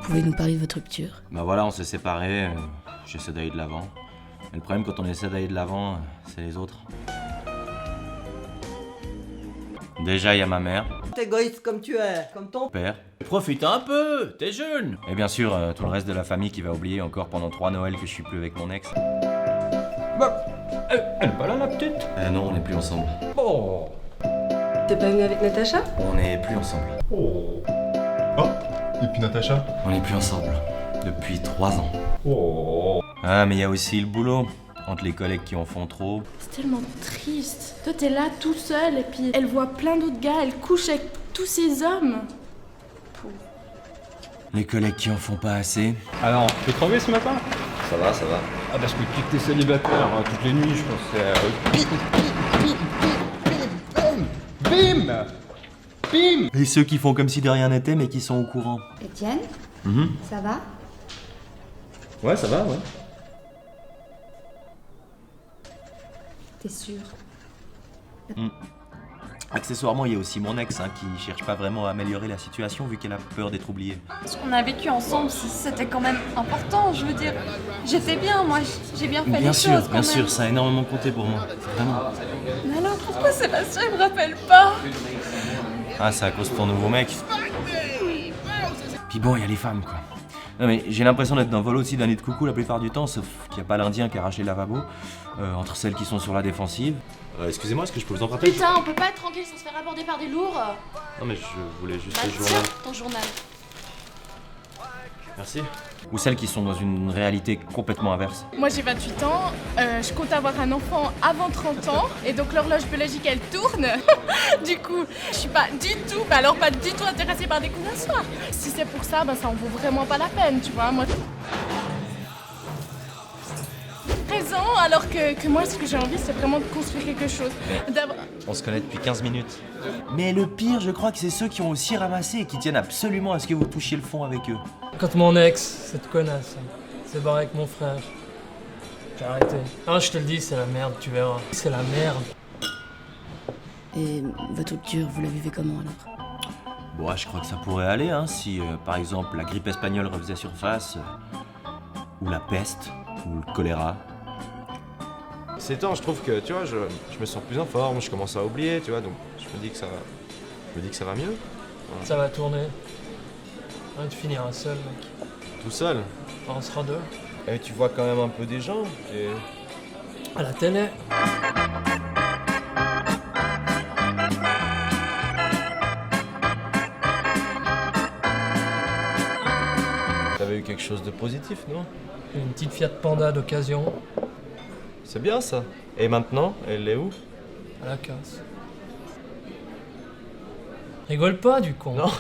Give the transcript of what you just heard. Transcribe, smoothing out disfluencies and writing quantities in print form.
pouvez nous parler de votre rupture? Bah voilà, on s'est séparés, j'essaie d'aller de l'avant. Mais le problème quand on essaie d'aller de l'avant, c'est les autres. Déjà, il y a ma mère. T'es égoïste comme tu es, comme ton Père. Profite un peu, t'es jeune. Et bien sûr, tout le reste de la famille qui va oublier encore pendant 3 Noëls que je suis plus avec mon ex. Bah, elle est pas là la petite. Non, on n'est plus ensemble. Oh. T'es pas venu avec Natacha? On n'est plus ensemble. Oh. Oh, et puis Natacha? On n'est plus ensemble. Depuis 3 ans. Oh. Ah, mais il y a aussi le boulot. Entre les collègues qui en font trop. C'est tellement triste. Toi, t'es là tout seul et puis elle voit plein d'autres gars, elle couche avec tous ces hommes. Les collègues qui en font pas assez. Alors, tu es crevé ce matin? Ça va, ça va. Ah parce que depuis que t'es célibataire, toutes les nuits, je pense que Bim. Bim. Et ceux qui font comme si de rien n'était mais qui sont au courant. Étienne, ça va? Ouais, ça va, ouais. T'es sûr? Accessoirement, il y a aussi mon ex qui cherche pas vraiment à améliorer la situation vu qu'elle a peur d'être oubliée. Ce qu'on a vécu ensemble, c'était quand même important, je veux dire. J'étais bien, moi, j'ai bien fait les choses. Bien sûr, ça a énormément compté pour moi. Vraiment. Mais alors pourquoi Sébastien il me rappelle pas? Ah, c'est à cause de ton nouveau mec. Puis bon, il y a les femmes, quoi. Non mais j'ai l'impression d'être dans Vol au-dessus d'un nid de coucou la plupart du temps, sauf qu'il n'y a pas l'Indien qui a arraché le lavabo. Entre celles qui sont sur la défensive. Excusez-moi, est-ce que je peux vous emprunter? Putain, on peut pas être tranquille sans se faire aborder par des lourds. Non mais je voulais juste le Tiens, journal. ton journal. Merci. Ou celles qui sont dans une réalité complètement inverse. Moi j'ai 28 ans, je compte avoir un enfant avant 30 ans, et donc l'horloge biologique elle tourne. Du coup, je suis pas du tout, pas du tout intéressée par des coups d'un soir. Si c'est pour ça, ça en vaut vraiment pas la peine, tu vois. Moi, présent, alors que moi ce que j'ai envie c'est vraiment de construire quelque chose. On se connaît depuis 15 minutes. Mais le pire, je crois que c'est ceux qui ont aussi ramassé et qui tiennent absolument à ce que vous touchiez le fond avec eux. Quand mon ex, cette connasse, s'est barrée avec mon frère, j'ai arrêté. Ah, je te le dis, c'est la merde, tu verras. C'est la merde. Et votre rupture, vous la vivez comment alors? Bon, je crois que ça pourrait aller, si par exemple la grippe espagnole refaisait surface, ou la peste, ou le choléra. Ces temps, je trouve que, tu vois, je me sens plus en forme, je commence à oublier, tu vois, donc je me dis que ça va mieux. Voilà. Ça va tourner. Ouais, tu finiras seul, mec. Tout seul. Enfin, on sera deux. Et tu vois quand même un peu des gens. Et... À la télé. T'avais eu quelque chose de positif, non? Une petite Fiat Panda d'occasion. C'est bien ça. Et maintenant, elle est où? À la casse. Rigole pas, du con. Non.